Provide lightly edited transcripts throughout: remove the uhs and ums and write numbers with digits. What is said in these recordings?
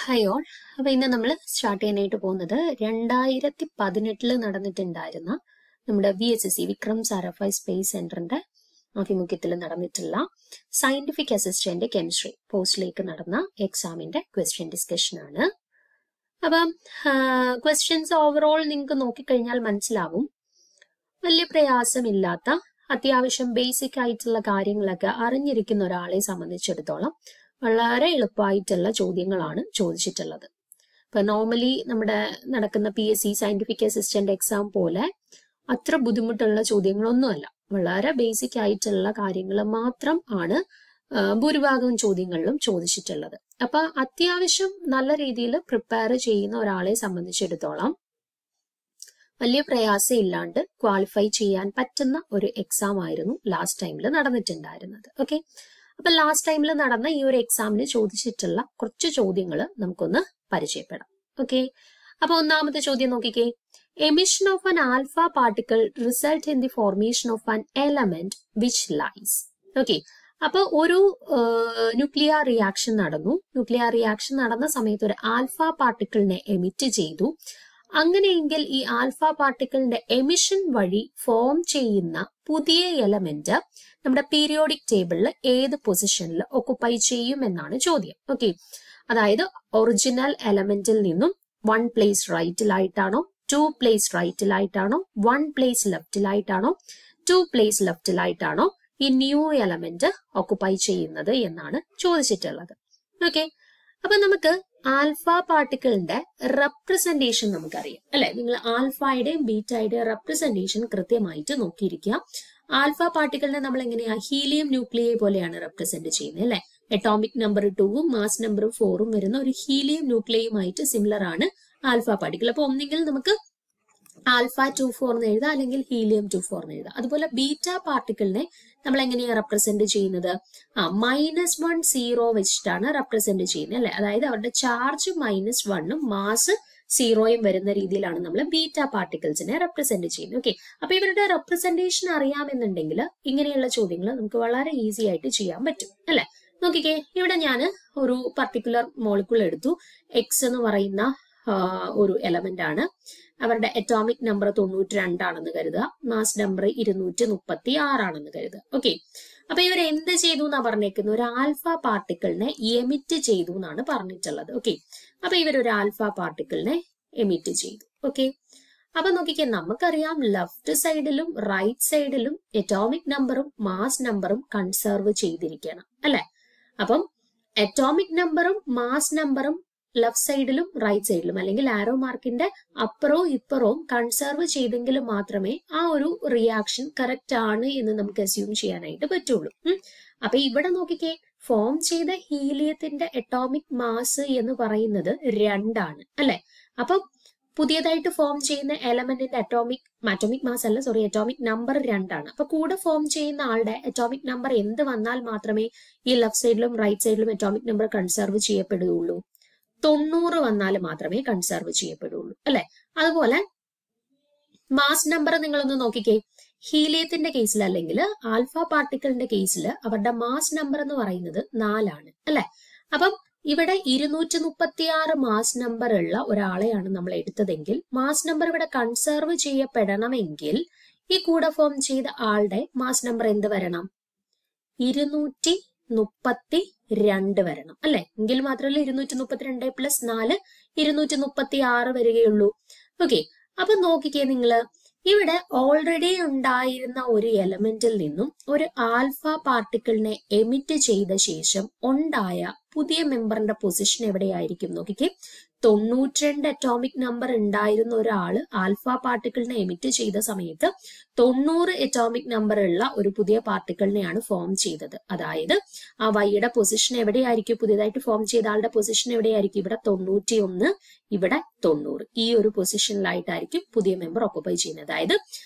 Hi all. അപ്പൊ ഇന്ന് നമ്മൾ സ്റ്റാർട്ട് ചെയ്യാനായിട്ട് പോകുന്നത് 2018 നടന്നിട്ടുണ്ടായിരുന്ന നമ്മുടെ VSSC വിക്രം സാരാഭായ് സ്പേസ് സെന്ററിന്റെ ആഭിമുഖ്യത്തിൽ നടന്നിട്ടുള്ള സയന്റിഫിക് അസിസ്റ്റന്റ് കെമിസ്ട്രി പോസ്റ്റിലേക്ക് നടന്ന എക്സാമിന്റെ ക്വസ്റ്റ്യൻ ഡിസ്കഷൻ ആണ്. അപ്പം ക്വസ്റ്റ്യൻസ് ഓവറോൾ നിങ്ങൾക്ക് നോക്കിക്കഴിഞ്ഞാൽ മനസ്സിലാവും, വലിയ പ്രയാസമില്ലാത്ത അത്യാവശ്യം ബേസിക് ആയിട്ടുള്ള കാര്യങ്ങളൊക്കെ അറിഞ്ഞിരിക്കുന്ന ഒരാളെ സംബന്ധിച്ചിടത്തോളം വളരെ എളുപ്പമായിട്ടുള്ള ചോദ്യങ്ങളാണ് ചോദിച്ചിട്ടുള്ളത്. ഇപ്പൊ നോർമലി നമ്മുടെ നടക്കുന്ന PSC സയന്റിഫിക് അസിസ്റ്റന്റ് എക്സാം പോലെ അത്ര ബുദ്ധിമുട്ടുള്ള ചോദ്യങ്ങളൊന്നുമല്ല, വളരെ ബേസിക് ആയിട്ടുള്ള കാര്യങ്ങൾ മാത്രം ആണ് ഭൂരിഭാഗം ചോദ്യങ്ങളിലും ചോദിച്ചിട്ടുള്ളത്. അപ്പൊ അത്യാവശ്യം നല്ല രീതിയിൽ പ്രിപ്പയർ ചെയ്യുന്ന ഒരാളെ സംബന്ധിച്ചിടത്തോളം വലിയ പ്രയാസം ഇല്ലാണ്ട് ക്വാളിഫൈ ചെയ്യാൻ പറ്റുന്ന ഒരു എക്സാം ആയിരുന്നു ലാസ്റ്റ് ടൈമിൽ നടന്നിട്ടുണ്ടായിരുന്നത്. ഓക്കെ, അപ്പൊ ലാസ്റ്റ് ടൈമിൽ നടന്ന ഈ ഒരു എക്സാമിന് ചോദിച്ചിട്ടുള്ള കുറച്ച് ചോദ്യങ്ങൾ നമുക്കൊന്ന് പരിചയപ്പെടാം. ഓക്കെ, അപ്പൊ ഒന്നാമത്തെ ചോദ്യം നോക്കിക്കേ. Emission of an alpha particle result in the formation of an element which lies. Okay, അപ്പൊ ഒരു ന്യൂക്ലിയർ റിയാക്ഷൻ നടന്നു. ന്യൂക്ലിയർ റിയാക്ഷൻ നടന്ന സമയത്ത് ഒരു ആൽഫ പാർട്ടിക്കിളിനെ എമിറ്റ് ചെയ്തു. അങ്ങനെയെങ്കിൽ ഈ ആൽഫ പാർട്ടിക്കിളിന്റെ എമിഷൻ വഴി ഫോം ചെയ്യുന്ന പുതിയ എലമെന്റ് നമ്മുടെ പീരിയോഡിക് ടേബിളിൽ ഏത് പൊസിഷനിൽ ഒക്കുപ്പൈ ചെയ്യും എന്നാണ് ചോദ്യം. ഓക്കെ, അതായത് ഒറിജിനൽ എലമെന്റിൽ നിന്നും 1 പ്ലേസ് റൈറ്റിലായിട്ടാണോ, 2 പ്ലേസ് റൈറ്റിലായിട്ടാണോ, 1 പ്ലേസ് ലെഫ്റ്റിലായിട്ടാണോ, 2 പ്ലേസ് ലെഫ്റ്റിലായിട്ടാണോ ഈ ന്യൂ എലമെന്റ് ഒക്കുപ്പൈ ചെയ്യുന്നത് എന്നാണ് ചോദിച്ചിട്ടുള്ളത്. ഓക്കെ, അപ്പൊ നമുക്ക് ആൽഫ പാർട്ടിക്കിളിന്റെ റെപ്രസെന്റേഷൻ നമുക്കറിയാം അല്ലെ. നിങ്ങൾ ആൽഫയുടെയും ബീറ്റയുടെയും റെപ്രസെന്റേഷൻ കൃത്യമായിട്ട് നോക്കിയിരിക്കുക. ആൽഫ പാർട്ടിക്കിളിനെ നമ്മൾ എങ്ങനെയാ ഹീലിയം ന്യൂക്ലിയെ പോലെയാണ് റെപ്രസെന്റ് ചെയ്യുന്നത് അല്ലെ. അറ്റോമിക് നമ്പർ 2ഉം മാസ് നമ്പർ 4ഉം വരുന്ന ഒരു ഹീലിയം ന്യൂക്ലിയുമായിട്ട് സിമിലർ ആണ് ആൽഫ പാർട്ടിക്കിൾ. അപ്പൊ ഒന്നെങ്കിൽ നമുക്ക് ആൽഫ 24 എന്ന് എഴുതാം, അല്ലെങ്കിൽ ഹീലിയം 24 എന്ന് എഴുതാം. അതുപോലെ ബീറ്റ പാർട്ടിക്കിളിനെ നമ്മൾ എങ്ങനെയാണ് റെപ്രസെന്റ് ചെയ്യുന്നത്? -1 വെച്ചിട്ടാണ് റെപ്രസെന്റ് ചെയ്യുന്നത് അല്ലെ. അതായത് അവരുടെ ചാർജ് -1ഉം മാസ് 0യും വരുന്ന രീതിയിലാണ് നമ്മൾ ബീറ്റ പാർട്ടിക്കിൾസിനെ റെപ്രസെന്റ് ചെയ്യുന്നത്. ഓക്കെ, അപ്പൊ ഇവരുടെ റെപ്രസെന്റേഷൻ അറിയാമെന്നുണ്ടെങ്കിൽ ഇങ്ങനെയുള്ള ചോദ്യങ്ങൾ നമുക്ക് വളരെ ഈസി ആയിട്ട് ചെയ്യാൻ പറ്റും അല്ലെ. നോക്കിക്കേ, ഇവിടെ ഞാൻ ഒരു പർട്ടിക്കുലർ മോളിക്യൂൾ എടുത്തു. എക്സ് എന്ന് പറയുന്ന ഒരു എലമെന്റ് ആണ്. അവരുടെ അറ്റോമിക് നമ്പർ 92 ആണെന്ന് കരുതുക, മാസ് നമ്പർ 236 ആണെന്ന് കരുതുക. ഓക്കെ, അപ്പൊ ഇവർ എന്ത് ചെയ്തു എന്നാ പറഞ്ഞേക്കുന്നത്? ഒരു ആൽഫ പാർട്ടിക്കിളിനെ എമിറ്റ് ചെയ്തു എന്നാണ് പറഞ്ഞിട്ടുള്ളത്. ഓക്കെ, അപ്പൊ ഇവരൊരു ആൽഫ പാർട്ടിക്കിളിനെ എമിറ്റ് ചെയ്തു. ഓക്കെ, അപ്പൊ നോക്കിക്കേ, നമുക്കറിയാം ലെഫ്റ്റ് സൈഡിലും റൈറ്റ് സൈഡിലും അറ്റോമിക് നമ്പറും മാസ് നമ്പറും കൺസർവ് ചെയ്തിരിക്കണം അല്ലെ. അപ്പം അറ്റോമിക് നമ്പറും മാസ് നമ്പറും ലെഫ്റ്റ് സൈഡിലും റൈറ്റ് സൈഡിലും അല്ലെങ്കിൽ ആരോ മാർക്കിന്റെ അപ്പുറവും ഇപ്പുറവും കൺസർവ് ചെയ്തെങ്കിൽ മാത്രമേ ആ ഒരു റിയാക്ഷൻ കറക്റ്റ് ആണ് എന്ന് നമുക്ക് അസ്യൂം ചെയ്യാനായിട്ട് പറ്റുള്ളൂ. അപ്പൊ ഇവിടെ നോക്കിക്കേ, ഫോം ചെയ്ത ഹീലിയത്തിന്റെ അറ്റോമിക് മാസ് എന്ന് പറയുന്നത് 2 ആണ് അല്ലെ. അപ്പൊ പുതിയതായിട്ട് ഫോം ചെയ്യുന്ന എലമെന്റിന്റെ അറ്റോമിക് മാസ് അല്ല, സോറി, അറ്റോമിക് നമ്പർ 2 ആണ്. അപ്പൊ കൂടെ ഫോം ചെയ്യുന്ന ആളുടെ അറ്റോമിക് നമ്പർ എന്ത് വന്നാൽ മാത്രമേ ഈ ലെഫ്റ്റ് സൈഡിലും റൈറ്റ് സൈഡിലും അറ്റോമിക് നമ്പർ കൺസർവ് ചെയ്യപ്പെടുകയുള്ളൂ? 90 വന്നാൽ മാത്രമേ കൺസർവ് ചെയ്യപ്പെടുള്ളൂ അല്ലെ. അതുപോലെ മാസ് നമ്പർ നിങ്ങളൊന്ന് നോക്കിക്കേ. ഹീലിയത്തിന്റെ കേസിൽ അല്ലെങ്കിൽ ആൽഫ പാർട്ടിക്കിളിന്റെ കേസിൽ അവരുടെ മാസ് നമ്പർ എന്ന് പറയുന്നത് 4 ആണ് അല്ലെ. അപ്പം ഇവിടെ 236 മാസ് നമ്പർ ഉള്ള ഒരാളെയാണ് നമ്മൾ എടുത്തതെങ്കിൽ മാസ് നമ്പർ ഇവിടെ കൺസർവ് ചെയ്യപ്പെടണമെങ്കിൽ ഈ കൂടെ ഫോം ചെയ്ത ആളുടെ മാസ് നമ്പർ എന്ത് വരണം? 232 വരണം അല്ലെ. എങ്കിൽ മാത്രമല്ല 232 + 4 236 വരികയുള്ളൂ. ഓക്കെ, അപ്പൊ നോക്കിക്കേ നിങ്ങള്, ഇവിടെ ഓൾറെഡി ഉണ്ടായിരുന്ന ഒരു എലമെന്റിൽ നിന്നും ഒരു ആൽഫ പാർട്ടിക്കിളിനെ എമിറ്റ് ചെയ്ത ശേഷം ഉണ്ടായ പുതിയ മെമ്പറിന്റെ പൊസിഷൻ എവിടെയായിരിക്കും? നോക്കിക്കേ, 92 അറ്റോമിക് നമ്പർ ഉണ്ടായിരുന്ന ഒരാള് ആൽഫ പാർട്ടിക്കിളിനെ എമിറ്റ് ചെയ്ത സമയത്ത് 90 അറ്റോമിക് നമ്പർ ഉള്ള ഒരു പുതിയ പാർട്ടിക്കിളിനെയാണ് ഫോം ചെയ്തത്. അതായത് ആ വൈയുടെ പൊസിഷൻ എവിടെയായിരിക്കും? പുതിയതായിട്ട് ഫോം ചെയ്ത ആളുടെ പൊസിഷൻ എവിടെയായിരിക്കും? ഇവിടെ 91, ഇവിടെ 90. ഈ ഒരു പൊസിഷനിലായിട്ടായിരിക്കും പുതിയ മെമ്പർ ഓക്കുപൈ ചെയ്യുന്നത്. അതായത്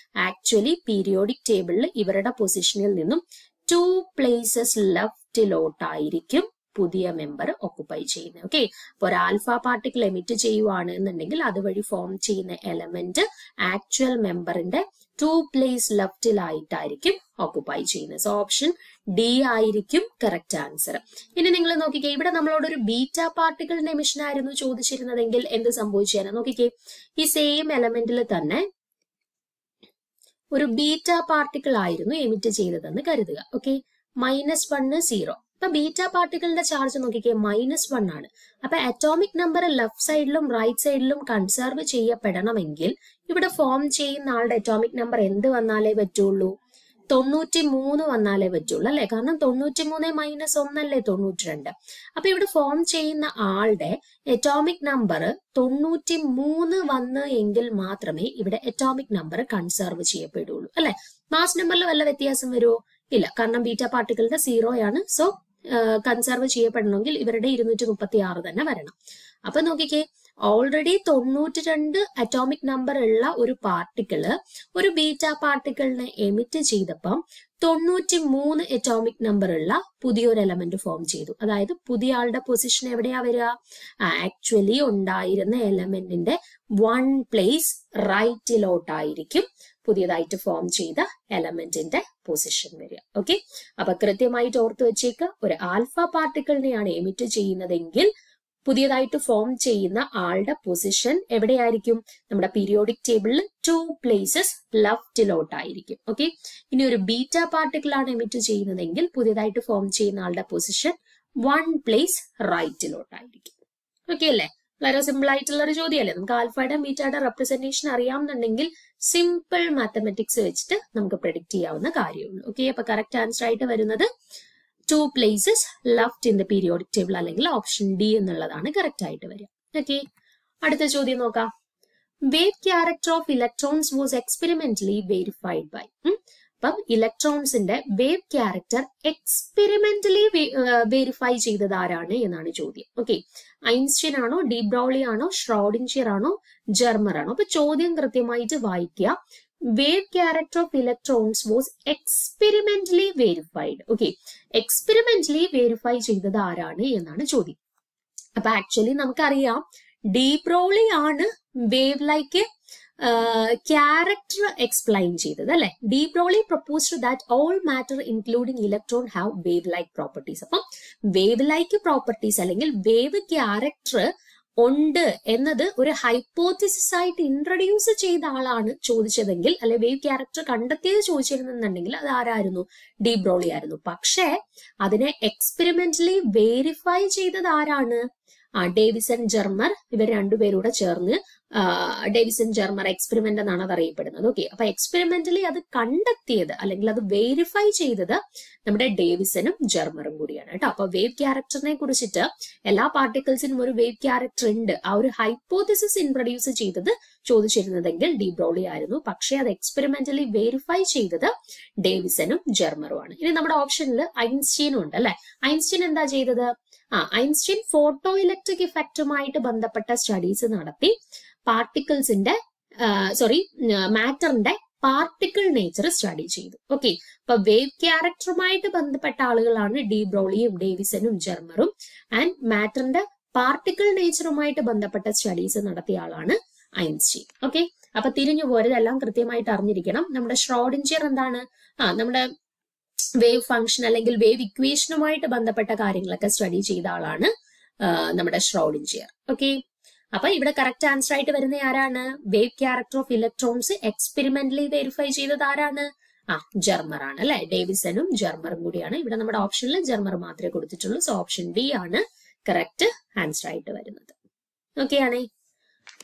ആക്ച്വലി പീരിയോഡിക് ടേബിളിൽ ഇവരുടെ പൊസിഷനിൽ നിന്നും 2 പ്ലേസസ് ലെഫ്റ്റിലോട്ടായിരിക്കും പുതിയ മെമ്പർ ഓക്കുപൈ ചെയ്യുന്നത്. ഓക്കെ, അപ്പൊ ഒരു ആൽഫ പാർട്ടിക്കിൾ എമിറ്റ് ചെയ്യുവാണ് എന്നുണ്ടെങ്കിൽ അതുവഴി ഫോം ചെയ്യുന്ന എലമെന്റ് ആക്ച്വൽ മെമ്പറിന്റെ 2 place ലെഫ്റ്റിലായിട്ടായിരിക്കും ഓക്കുപ്പൈ ചെയ്യുന്നത്. സോ ഓപ്ഷൻ ഡി ആയിരിക്കും കറക്റ്റ് ആൻസർ. ഇനി നിങ്ങൾ നോക്കിക്കേ, ഇവിടെ നമ്മളോട് ഒരു ബീറ്റ പാർട്ടിക്കിളിന്റെ എമിഷൻ ആയിരുന്നു ചോദിച്ചിരുന്നതെങ്കിൽ എന്ത് സംഭവിച്ചേനെ നോക്കിക്കേ. ഈ സെയിം എലമെന്റിൽ തന്നെ ഒരു ബീറ്റ പാർട്ടിക്കിൾ ആയിരുന്നു എമിറ്റ് ചെയ്തതെന്ന് കരുതുക. ഓക്കെ, -1 0. അപ്പൊ ബീറ്റ പാർട്ടിക്കിളിന്റെ ചാർജ് നോക്കിക്കേ -1 ആണ്. അപ്പൊ അറ്റോമിക് നമ്പർ ലെഫ്റ്റ് സൈഡിലും റൈറ്റ് സൈഡിലും കൺസർവ് ചെയ്യപ്പെടണമെങ്കിൽ ഇവിടെ ഫോം ചെയ്യുന്ന ആളുടെ അറ്റോമിക് നമ്പർ എന്ത് വന്നാലേ പറ്റുള്ളൂ? 93 വന്നാലേ പറ്റുള്ളൂ അല്ലെ? കാരണം 93 - 1 അല്ലേ 92. അപ്പൊ ഇവിടെ ഫോം ചെയ്യുന്ന ആളുടെ അറ്റോമിക് നമ്പർ 93 വന്ന് എങ്കിൽ മാത്രമേ ഇവിടെ അറ്റോമിക് നമ്പർ കൺസർവ് ചെയ്യപ്പെടുള്ളൂ അല്ലെ? മാസ് നമ്പറിൽ വല്ല വ്യത്യാസം വരുമോ? ഇല്ല, കാരണം ബീറ്റ പാർട്ടിക്കിളിന്റെ 0 ആണ്. സോ കൺസർവ് ചെയ്യപ്പെടണമെങ്കിൽ ഇവരുടെ 236 തന്നെ വരണം. അപ്പൊ നോക്കിക്കേ, ഓൾറെഡി 92 അറ്റോമിക് നമ്പർ ഉള്ള ഒരു പാർട്ടിക്കിള് ഒരു ബീറ്റ പാർട്ടിക്കിളിനെ എമിറ്റ് ചെയ്തപ്പം 93 അറ്റോമിക് നമ്പർ ഉള്ള പുതിയൊരു എലമെന്റ് ഫോം ചെയ്തു. അതായത് പുതിയ ആളുടെ പൊസിഷൻ എവിടെയാ വരിക? ആക്ച്വലി ഉണ്ടായിരുന്ന എലമെന്റിന്റെ 1 place റൈറ്റിലോട്ടായിരിക്കും പുതിയതായിട്ട് ഫോം ചെയ്ത എലമെന്റിന്റെ പൊസിഷൻ വരിക. ഓക്കെ, അപ്പൊ കൃത്യമായിട്ട് ഓർത്ത് വെച്ചേക്ക്, ഒരു ആൽഫ പാർട്ടിക്കിളിനെയാണ് എമിറ്റ് ചെയ്യുന്നതെങ്കിൽ പുതിയതായിട്ട് ഫോം ചെയ്യുന്ന ആളുടെ പൊസിഷൻ എവിടെയായിരിക്കും? നമ്മുടെ പീരിയോഡിക് ടേബിളിൽ 2 places ലെഫ്റ്റിലോട്ടായിരിക്കും. ഓക്കെ, ഇനി ഒരു ബീറ്റ പാർട്ടിക്കിൾ ആണ് എമിറ്റ് ചെയ്യുന്നതെങ്കിൽ പുതിയതായിട്ട് ഫോം ചെയ്യുന്ന ആളുടെ പൊസിഷൻ 1 place റൈറ്റിലോട്ടായിരിക്കും. ഓക്കെ അല്ലേ? വളരെ സിമ്പിൾ ആയിട്ടുള്ള ഒരു ചോദ്യമല്ലേ? നമുക്ക് ആൽഫയുടെ ബീറ്റയുടെ റെപ്രസെന്റേഷൻ അറിയാമെന്നുണ്ടെങ്കിൽ സിമ്പിൾ മാത്തമെറ്റിക്സ് വെച്ചിട്ട് നമുക്ക് പ്രെഡിക്റ്റ് ചെയ്യാവുന്ന കാര്യമുള്ളൂ. ഓക്കെ, അപ്പൊ കറക്റ്റ് ആൻസർ ആയിട്ട് വരുന്നത് 2 places left in the periodic table അല്ലെങ്കിൽ ഓപ്ഷൻ ഡി എന്നുള്ളതാണ് കറക്റ്റ് ആയിട്ട് വരിക. ഓക്കെ, അടുത്ത ചോദ്യം നോക്കാം. Wave character of electrons was experimentally verified by. അപ്പം ഇലക്ട്രോൺസിന്റെ വേവ് ക്യാരക്ടർ എക്സ്പെരിമെന്റലി വെരിഫൈ ചെയ്തത് ആരാണ് എന്നാണ് ചോദ്യം. ഓക്കെ, ഐൻസ്റ്റീൻ ആണോ, ഡി ബ്രോളി ആണോ, ഷ്രോഡിൻജിയർ ആണോ, ജർമർ ആണോ? അപ്പൊ ചോദ്യം കൃത്യമായിട്ട് വായിക്കുക. Wave character of electrons was experimentally verified. Okay, experimentally verify ചെയ്തത് ആരാണ് എന്നാണ് ചോദ്യം. അപ്പൊ ആക്ച്വലി നമുക്കറിയാം ഡി ബ്രോളി ആണ് വേവ് ലൈക്ക് ക്യാരക്ടർ എക്സ്പ്ലെയിൻ ചെയ്തത് അല്ലെ? De Broglie proposed that all matter including electron have wave like properties. അപ്പം വേവ് ലൈക്ക് പ്രോപ്പർട്ടീസ് അല്ലെങ്കിൽ വേവ് ക്യാരക്ടർ ഉണ്ട് എന്നത് ഒരു ഹൈപ്പോത്തിസിസ് ആയിട്ട് ഇൻട്രൊഡ്യൂസ് ചെയ്ത ആളാണ് ചോദിച്ചതെങ്കിൽ, അല്ലെ വേവ് ക്യാരക്ടർ കണ്ടെത്തിയത് ചോദിച്ചിരുന്നുണ്ടെങ്കിൽ അത് ആരായിരുന്നു? ഡി ബ്രോളി ആയിരുന്നു. പക്ഷേ അതിനെ എക്സ്പെരിമെന്റലി വെരിഫൈ ചെയ്തത് ആരാണ്? ഡേവിസൺ, ജർമർ, ഇവർ രണ്ടുപേരൂടെ ചേർന്ന് ഡേവിസൺ ജർമർ എക്സ്പെരിമെന്റ് എന്നാണ് അത് അറിയപ്പെടുന്നത്. ഓക്കെ, അപ്പൊ എക്സ്പെരിമെന്റലി അത് കണ്ടെത്തിയത് അല്ലെങ്കിൽ അത് വെരിഫൈ ചെയ്തത് നമ്മുടെ ഡേവിസനും ജർമറും കൂടിയാണ് കേട്ടോ. അപ്പൊ വേവ് ക്യാരക്ടറിനെ കുറിച്ചിട്ട് എല്ലാ പാർട്ടിക്കിൾസിനും ഒരു വേവ് ക്യാരക്ടർ ഉണ്ട്, ആ ഒരു ഹൈപ്പോത്തിസിസ് ഇൻട്രൊഡ്യൂസ് ചെയ്തത് ചോദിച്ചിരുന്നതെങ്കിൽ ഡി ബ്രോളി ആയിരുന്നു. പക്ഷെ അത് എക്സ്പെരിമെന്റലി വെരിഫൈ ചെയ്തത് ഡേവിസനും ജർമറും ആണ്. ഇനി നമ്മുടെ ഓപ്ഷനിൽ ഐൻസ്റ്റീനും ഉണ്ട് അല്ലെ? ഐൻസ്റ്റീൻ എന്താ ചെയ്തത്? ഐൻസ്റ്റീൻ ഫോട്ടോ ഇലക്ട്രിക് ഇഫക്റ്റുമായിട്ട് ബന്ധപ്പെട്ട സ്റ്റഡീസ് നടത്തി പാർട്ടിക്കിൾസിന്റെ മാറ്ററിന്റെ പാർട്ടിക്കിൾ നേച്ചർ സ്റ്റഡി ചെയ്തു. ഓക്കെ, അപ്പൊ വേവ് ക്യാരക്ടറുമായിട്ട് ബന്ധപ്പെട്ട ആളുകളാണ് ഡി ബ്രോളിയും ഡേവിസനും ജർമറും. ആൻഡ് മാറ്ററിന്റെ പാർട്ടിക്കിൾ നേച്ചറുമായിട്ട് ബന്ധപ്പെട്ട സ്റ്റഡീസ് നടത്തിയ ആളാണ് ഐൻസ്റ്റീൻ. ഓക്കെ, അപ്പൊ തിരിഞ്ഞു പോരതെല്ലാം കൃത്യമായിട്ട് അറിഞ്ഞിരിക്കണം. നമ്മുടെ ഷ്രോഡിൻജിയർ എന്താണ്? നമ്മുടെ വേവ് ഫംഗ്ഷൻ അല്ലെങ്കിൽ വേവ് ഇക്വേഷനുമായിട്ട് ബന്ധപ്പെട്ട കാര്യങ്ങളൊക്കെ സ്റ്റഡി ചെയ്ത ആളാണ് നമ്മുടെ ഷ്രോഡിൻജിയർ. ഓക്കെ, അപ്പൊ ഇവിടെ കറക്റ്റ് ആൻസർ ആയിട്ട് വരുന്ന ആരാണ്? Wave character of electrons experimentally verify ചെയ്തത് ആരാണ്? ജർമർ ആണ് അല്ലെ? ഡേവിസനും ജർമറും കൂടിയാണ്. ഇവിടെ നമ്മുടെ ഓപ്ഷനിൽ ജർമർ മാത്രമേ കൊടുത്തിട്ടുള്ളൂ. സോ ഓപ്ഷൻ ഡി ആണ് കറക്റ്റ് ആൻസർ ആയിട്ട് വരുന്നത്. ഓക്കെ ആണേ?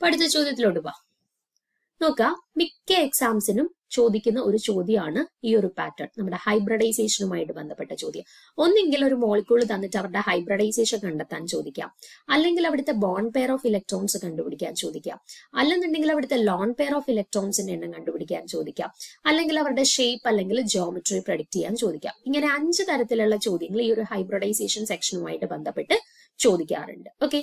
അടുത്ത ചോദ്യത്തിലോട്ട് പോവാം. നോക്കാം, മിക്ക എക്സാംസിനും ചോദിക്കുന്ന ഒരു ചോദ്യമാണ് ഈ ഒരു പാറ്റേൺ, നമ്മുടെ ഹൈബ്രിഡൈസേഷനുമായിട്ട് ബന്ധപ്പെട്ട ചോദ്യം. ഒന്നെങ്കിൽ ഒരു മോളിക്യൂൾ തന്നിട്ട് അവരുടെ ഹൈബ്രിഡൈസേഷൻ കണ്ടെത്താൻ ചോദിക്കാം, അല്ലെങ്കിൽ അവിടുത്തെ ബോണ്ട് പെയർ ഓഫ് ഇലക്ട്രോൺസ് കണ്ടുപിടിക്കാൻ ചോദിക്കാം, അല്ലെന്നുണ്ടെങ്കിൽ അവിടുത്തെ ലോൺ പെയർ ഓഫ് ഇലക്ട്രോൺസിന്റെ എണ്ണം കണ്ടുപിടിക്കാൻ ചോദിക്കാം, അല്ലെങ്കിൽ അവരുടെ ഷേപ്പ് അല്ലെങ്കിൽ ജോമെട്രി പ്രഡിക്ട് ചെയ്യാൻ ചോദിക്കാം. ഇങ്ങനെ 5 തരത്തിലുള്ള ചോദ്യങ്ങൾ ഈ ഒരു ഹൈബ്രിഡൈസേഷൻ സെക്ഷനുമായിട്ട് ബന്ധപ്പെട്ട് ചോദിക്കാറുണ്ട്. ഓക്കെ,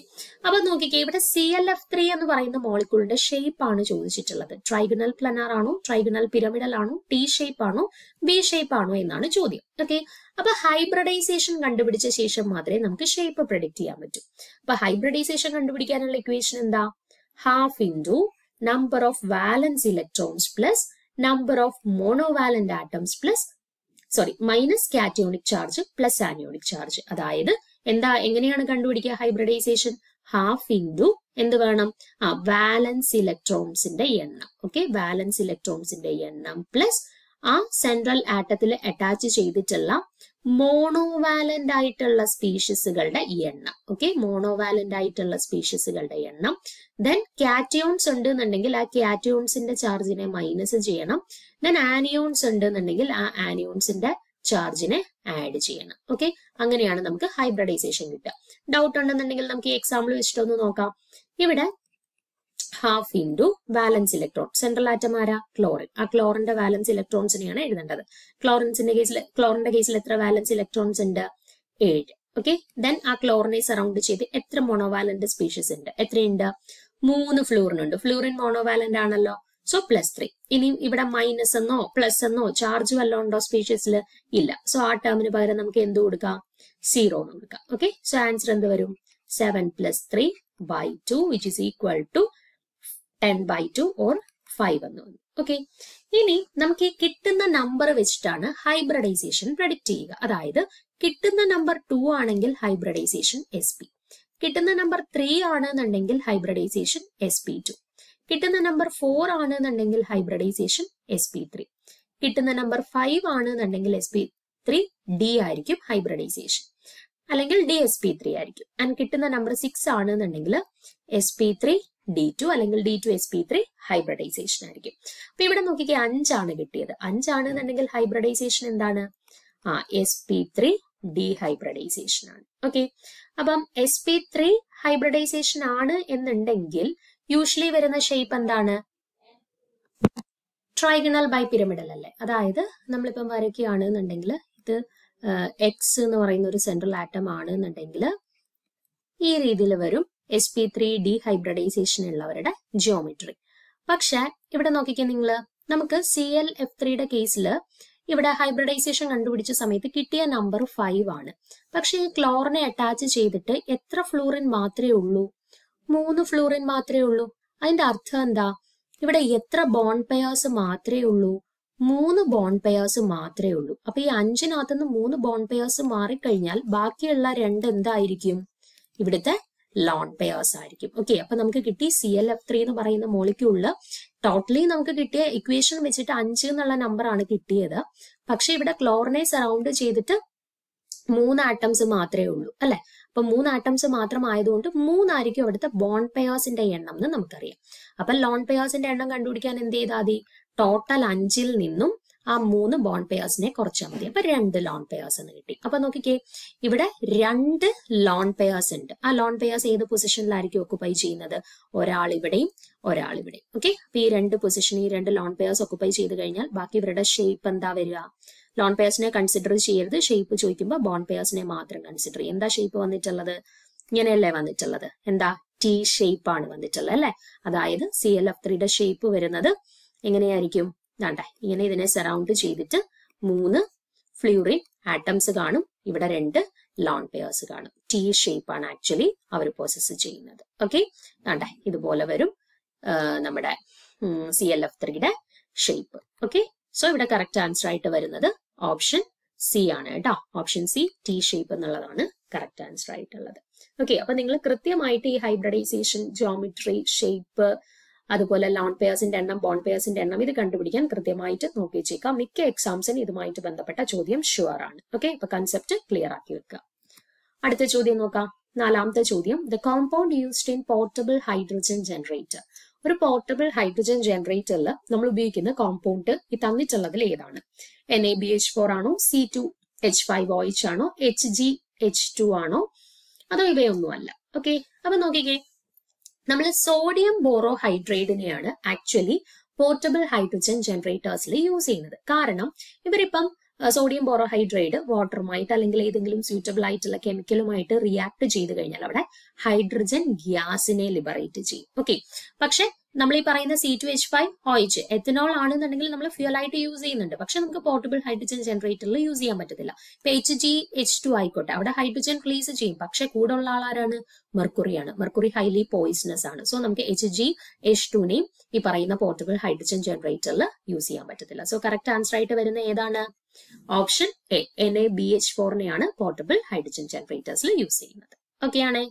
അപ്പൊ നോക്കിക്കേ, ഇവിടെ ClF3 എന്ന് പറയുന്ന മോളിക്യൂളിന്റെ ഷേപ്പ് ആണ് ചോദിച്ചിട്ടുള്ളത്. ട്രൈഗണൽ പ്ലനാർ ആണോ, ട്രൈഗണൽ പിരമിഡൽ ആണോ, ടി ഷേപ്പ് ആണോ, ബി ഷേപ്പ് ആണോ എന്നാണ് ചോദ്യം. ഓക്കെ, അപ്പൊ ഹൈബ്രിഡൈസേഷൻ കണ്ടുപിടിച്ച ശേഷം മാത്രമേ നമുക്ക് ഷേപ്പ് പ്രെഡിക്ട് ചെയ്യാൻ പറ്റൂ. അപ്പൊ ഹൈബ്രിഡൈസേഷൻ കണ്ടുപിടിക്കാനുള്ള ഇക്വേഷൻ എന്താ? Half into number of വാലൻസ് electrons plus number of monovalent atoms minus cationic charge plus anionic charge. അതായത് എങ്ങനെയാണ് കണ്ടുപിടിക്കുക ഹൈബ്രിഡൈസേഷൻ? ഹാഫ് ഇൻറ്റു എന്ത് വേണം? വാലൻസ് ഇലക്ട്രോൺസിന്റെ എണ്ണം. ഓക്കെ, വാലൻസ് ഇലക്ട്രോൺസിന്റെ എണ്ണം പ്ലസ് ആ സെൻട്രൽ ആറ്റത്തിൽ അറ്റാച്ച് ചെയ്തിട്ടുള്ള മോണോവാലന്റ് ആയിട്ടുള്ള സ്പീഷീസുകളുടെ എണ്ണം. ഓക്കെ, മോണോവാലന്റ് ആയിട്ടുള്ള സ്പീഷീസുകളുടെ എണ്ണം. ദെൻ കാറ്റയോൺസ് ഉണ്ട് എന്നുണ്ടെങ്കിൽ ആ കാറ്റയോൺസിന്റെ ചാർജിനെ മൈനസ് ചെയ്യണം. ദെൻ ആനിയോൺസ് ഉണ്ട് എന്നുണ്ടെങ്കിൽ ആ ആനിയോൺസിന്റെ ചാർജിനെ ആഡ് ചെയ്യണം. ഓക്കെ, അങ്ങനെയാണ് നമുക്ക് ഹൈബ്രിഡൈസേഷൻ കിട്ടുക. ഡൗട്ട് ഉണ്ടെന്നുണ്ടെങ്കിൽ നമുക്ക് ഈ എക്സാമ്പിൾ വെച്ചിട്ടൊന്ന് നോക്കാം. ഇവിടെ half into വാലൻസ് electron, central atom ആരാ? ക്ലോറിൻ. ആ ക്ലോറിന്റെ വാലൻസ് ഇലക്ട്രോൺസിനെയാണ് എഴുതേണ്ടത്. ക്ലോറിന്റെ കേസിൽ എത്ര വാലൻസ് ഇലക്ട്രോൺസ് ഉണ്ട്? 7. ഓക്കെ, ദെൻ ആ ക്ലോറിനെ സറൗണ്ട് ചെയ്ത് എത്ര മോണോവാലന്റ് സ്പീഷീസ് ഉണ്ട്? എത്രയുണ്ട്? 3 ഫ്ലൂറിൻ ഉണ്ട്. ഫ്ലൂറിൻ മോണോവാലന്റ് ആണല്ലോ, സോ +3. ഇനി ഇവിടെ മൈനസ് എന്നോ പ്ലസ് എന്നോ ചാർജ് വല്ലതും ഉണ്ടോ സ്പീഷീസിൽ? ഇല്ല. സോ ആ ടേമിന് പകരം നമുക്ക് എന്ത് കൊടുക്കാം? 0 എന്ന് കൊടുക്കാം. ഓക്കെ, സോ ആൻസർ എന്ത് വരും? 7 + 3/2 which is equal to 10/2 or 5 എന്ന് വന്നു. ഓക്കെ, ഇനി നമുക്ക് ഈ കിട്ടുന്ന നമ്പർ വെച്ചിട്ടാണ് ഹൈബ്രിഡൈസേഷൻ പ്രഡിക്റ്റ് ചെയ്യുക. അതായത് കിട്ടുന്ന നമ്പർ 2 ആണെങ്കിൽ ഹൈബ്രിഡൈസേഷൻ sp, കിട്ടുന്ന നമ്പർ 3 ആണെന്നുണ്ടെങ്കിൽ ഹൈബ്രിഡൈസേഷൻ sp2, കിട്ടുന്ന നമ്പർ 4 ആണെന്നുണ്ടെങ്കിൽ ഹൈബ്രിഡൈസേഷൻ sp3, കിട്ടുന്ന നമ്പർ 5 ആണെന്നുണ്ടെങ്കിൽ sp3d ആയിരിക്കും ഹൈബ്രിഡൈസേഷൻ, അല്ലെങ്കിൽ dsp3 ആയിരിക്കും. ആൻഡ് കിട്ടുന്ന നമ്പർ 6 ആണെന്നുണ്ടെങ്കിൽ sp3d2 അല്ലെങ്കിൽ d2sp3 ഹൈബ്രിഡൈസേഷൻ ആയിരിക്കും. അപ്പൊ ഇവിടെ നോക്കിക്കേ 5 ആണ് കിട്ടിയത്. 5 ആണെന്നുണ്ടെങ്കിൽ ഹൈബ്രിഡൈസേഷൻ എന്താണ്? sp3d ഹൈബ്രിഡൈസേഷൻ ആണ്. ഓക്കെ, അപ്പം sp3 ഹൈബ്രിഡൈസേഷൻ ആണ് എന്നുണ്ടെങ്കിൽ യൂഷ്വലി വരുന്ന ഷേപ്പ് എന്താണ്? ട്രൈഗണൽ ബൈ പിരമിഡൽ അല്ലേ? അതായത് നമ്മളിപ്പം വരയ്ക്കുകയാണെന്നുണ്ടെങ്കിൽ ഇത് എക്സ് എന്ന് പറയുന്ന ഒരു സെൻട്രൽ ആറ്റം ആണ് എന്നുണ്ടെങ്കിൽ ഈ രീതിയിൽ വരും sp3d ഹൈബ്രിഡൈസേഷൻ ഉള്ളവരുടെ ജിയോമെട്രി. പക്ഷെ ഇവിടെ നോക്കിക്കേ നിങ്ങൾ, നമുക്ക് ClF3യുടെ കേസിൽ ഇവിടെ ഹൈബ്രിഡൈസേഷൻ കണ്ടുപിടിച്ച സമയത്ത് കിട്ടിയ നമ്പർ 5 ആണ്. പക്ഷെ ഈ ക്ലോറിനെ അറ്റാച്ച് ചെയ്തിട്ട് എത്ര ഫ്ലൂറിൻ മാത്രമേ ഉള്ളൂ? 3 ഫ്ലൂറിൻ മാത്രമേ ഉള്ളൂ. അതിന്റെ അർത്ഥം എന്താ? ഇവിടെ എത്ര ബോണ്ട് പെയേഴ്സ് മാത്രമേ ഉള്ളൂ? 3 ബോണ്ട് പെയേഴ്സ് മാത്രമേ ഉള്ളൂ. അപ്പൊ ഈ 5-നകത്തുനിന്ന് 3 ബോണ്ട് പെയേഴ്സ് മാറിക്കഴിഞ്ഞാൽ ബാക്കിയുള്ള 2 എന്തായിരിക്കും? ഇവിടുത്തെ ലോൺ പെയേഴ്സ് ആയിരിക്കും. ഓക്കെ, അപ്പൊ നമുക്ക് കിട്ടി ClF3 എന്ന് പറയുന്ന മോളിക്യൂളില് ടോട്ടലി നമുക്ക് കിട്ടിയ ഇക്വേഷൻ വെച്ചിട്ട് 5 എന്നുള്ള നമ്പർ ആണ് കിട്ടിയത്. പക്ഷെ ഇവിടെ ക്ലോറിനെ സറൗണ്ട് ചെയ്തിട്ട് 3 ആറ്റംസ് മാത്രമേ ഉള്ളൂ അല്ലെ? അപ്പൊ 3 ആറ്റംസ് മാത്രം ആയതുകൊണ്ട് 3 ആയിരിക്കും അവിടുത്തെ ബോണ്ട് പെയേഴ്സിന്റെ എണ്ണം എന്ന് നമുക്കറിയാം. അപ്പൊ ലോൺ പെയേഴ്സിന്റെ എണ്ണം കണ്ടുപിടിക്കാൻ എന്ത് ചെയ്താൽ മതി? ടോട്ടൽ 5-ൽ നിന്നും ആ 3 ബോണ്ട് പെയേഴ്സിനെ കുറച്ചാൽ മതി. അപ്പൊ 2 ലോൺ പെയേഴ്സ് എന്ന് കിട്ടി. അപ്പൊ നോക്കിക്കേ, ഇവിടെ 2 ലോൺ പെയേഴ്സ് ഉണ്ട്. ആ ലോൺ പെയേഴ്സ് ഏത് പൊസിഷനിലായിരിക്കും ഓക്കുപൈ ചെയ്യുന്നത്? ഒരാൾ ഇവിടെയും ഒരാൾ ഇവിടെയും. ഓക്കെ, അപ്പൊ ഈ 2 പൊസിഷൻ, ഈ 2 ലോൺ പെയേഴ്സ് ഓക്കുപൈ ചെയ്ത് കഴിഞ്ഞാൽ ബാക്കി ഇവരുടെ ഷേപ്പ് എന്താ വരിക? ലോൺ പെയേഴ്സിനെ കൺസിഡർ ചെയ്യരുത്. ഷേപ്പ് ചോദിക്കുമ്പോൾ ബോണ്ട് പെയേഴ്സിനെ മാത്രം കൺസിഡർ ചെയ്യും. എന്താ ഷേപ്പ് വന്നിട്ടുള്ളത്? ഇങ്ങനെയല്ലേ വന്നിട്ടുള്ളത്? എന്താ? T ഷേപ്പ് ആണ് വന്നിട്ടുള്ളത് അല്ലെ? അതായത് ClF3യുടെ ഷേപ്പ് വരുന്നത് എങ്ങനെയായിരിക്കും? വേണ്ട, ഇങ്ങനെ ഇതിനെ സറൗണ്ട് ചെയ്തിട്ട് 3 ഫ്ലൂറിൻ ആറ്റംസ് കാണും, ഇവിടെ 2 ലോൺ പെയേഴ്സ് കാണും. T ഷേപ്പ് ആണ് ആക്ച്വലി അവർ പോസസ് ചെയ്യുന്നത്. ഓക്കെ, വേണ്ട, ഇതുപോലെ വരും നമ്മുടെ ClF3യുടെ ഷേപ്പ്. ഓക്കെ, സോ ഇവിടെ കറക്റ്റ് ആൻസർ ആയിട്ട് വരുന്നത് ഓപ്ഷൻ സി ആണ് കേട്ടോ. ഓപ്ഷൻ സി, T ഷേപ്പ് എന്നുള്ളതാണ് കറക്റ്റ് ആൻസർ ആയിട്ടുള്ളത്. ഓക്കെ, അപ്പൊ നിങ്ങൾ കൃത്യമായിട്ട് ഈ ഹൈബ്രിഡൈസേഷൻ, ജിയോമെട്രി, ഷേപ്പ്, അതുപോലെ ലോൺ പെയേഴ്സിന്റെ എണ്ണം, ബോണ്ട് പെയേഴ്സിന്റെ എണ്ണം ഇത് കണ്ടുപിടിക്കാൻ കൃത്യമായിട്ട് നോക്കി വെച്ചേക്കാം. മിക്ക എക്സാംസിന് ഇതുമായിട്ട് ബന്ധപ്പെട്ട ചോദ്യം ഷുവർ ആണ്. ഓക്കെ, അപ്പൊ കൺസെപ്റ്റ് ക്ലിയർ ആക്കി വെക്കുക. അടുത്ത ചോദ്യം നോക്കാം. 4ാമത്തെ ചോദ്യം, the compound used in portable hydrogen generator. ഒരു പോർട്ടബിൾ ഹൈഡ്രജൻ ജനറേറ്ററിൽ നമ്മൾ ഉപയോഗിക്കുന്ന കോമ്പൗണ്ട് ഈ തന്നിട്ടുള്ളതിൽ ഏതാണ്? NaBH4 ആണോ, C2H5OH ആണോ, HgH2 ആണോ, അതോ ഇവയൊന്നും അല്ല? ഓക്കെ, അപ്പൊ നോക്കിക്കേ, നമ്മൾ സോഡിയം ബോറോഹൈഡ്രേറ്റിനെയാണ് ആക്ച്വലി പോർട്ടബിൾ ഹൈഡ്രജൻ ജനറേറ്റേഴ്സിൽ യൂസ് ചെയ്യുന്നത്. കാരണം ഇവരിപ്പം സോഡിയം ബോറോഹൈഡ്രേറ്റ് വാട്ടറുമായിട്ട് അല്ലെങ്കിൽ ഏതെങ്കിലും സ്യൂട്ടബിൾ ആയിട്ടുള്ള കെമിക്കലുമായിട്ട് റിയാക്ട് ചെയ്ത് കഴിഞ്ഞാൽ അവിടെ ഹൈഡ്രജൻ ഗ്യാസിനെ ലിബറേറ്റ് ചെയ്യും. ഓക്കെ, പക്ഷെ നമ്മൾ ഈ പറയുന്ന C2H5OH എത്തനോൾ ആണെന്നുണ്ടെങ്കിൽ നമ്മൾ ഫ്യൂൽ ആയിട്ട് യൂസ് ചെയ്യുന്നുണ്ട്. പക്ഷെ നമുക്ക് പോർട്ടബിൾ ഹൈഡ്രജൻ ജനറേറ്ററിൽ യൂസ് ചെയ്യാൻ പറ്റത്തില്ല. ഇപ്പൊ HgH2 ആയിക്കോട്ടെ, അവിടെ ഹൈഡ്രജൻ റിലീസ് ചെയ്യും, പക്ഷെ കൂടെ ഉള്ള ആളാരാണ്? മെർക്കുറിയാണ്. മെർക്കുറി ഹൈലി പോയിസണസ് ആണ്. സോ നമുക്ക് HgH2നെയും ഈ പറയുന്ന പോർട്ടബിൾ ഹൈഡ്രജൻ ജനറേറ്ററിൽ യൂസ് ചെയ്യാൻ പറ്റത്തില്ല. സോ കറക്റ്റ് ആൻസർ ആയിട്ട് വരുന്ന ഏതാണ്? ഓപ്ഷൻ എ, NaBH4നെയാണ് പോർട്ടബിൾ ഹൈഡ്രജൻ ജനറേറ്റേഴ്സിൽ യൂസ് ചെയ്യുന്നത്. ഓക്കെ ആണേ.